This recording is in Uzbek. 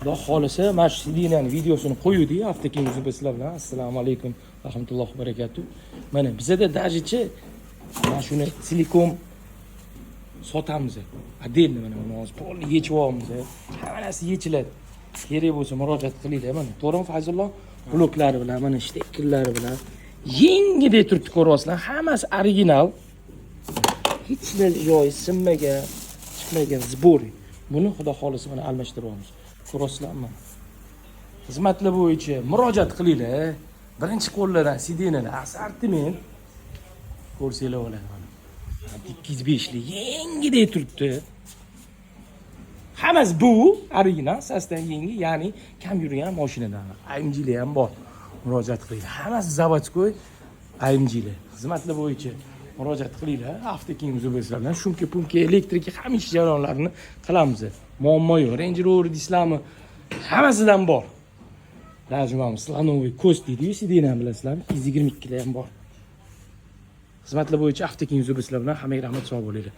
Xudo xolisa mana shu sidinaning videosini qo'ydik hafta keyingi sizlar bilan. Assalomu alaykum rahmatullohi va barakatuh. Mana bizada dajichi mana shuni silikon sotamiz. Отдельно mana buni hozir polni yechib olamiz. Hammasi yechiladi. Kerak bo'lsa murojaat qilinglar mana. To'g'rimi Fayzullo? Bloklari bilan, mana shtekillari bilan yengidek turibdi ko'ryapsizlar. Hammasi original. Hech narsa joyi sinmagan, chiqmagan zbori. Buni xudo xolisa mana almashtiramiz. Ko'ryapsizlarmi? Xizmatlar bo'yicha murojaat qilinglar. Birinchi qo'llardan sidinalar, assortiment ko'rsanglar bo'ladi mana. 205 lik yengidek turibdi. Hammasi bu original, sasdan yangi, ya'ni kam yurgan mashinadan. AMG'lar ham bor. Murojaat qilinglar. Hammasi zavodskoy AMG'lar. Xizmatlar bo'yicha murojaat qilinglar. Hafta keyingi bizlar bilan shunki punki elektrika hamisha jarayonlarini qilamiz. Muammo yo'q. Range Rover deysizlarmi? Hammasidan bor. Rajmamiz Slanoviy ko'st deydi-yu, sidina bilasizlarmi? 222 lar ham bor. Xizmatlar bo'yicha hafta keyingi bizlar bilan hammaga rahmat, sog' bo'linglar.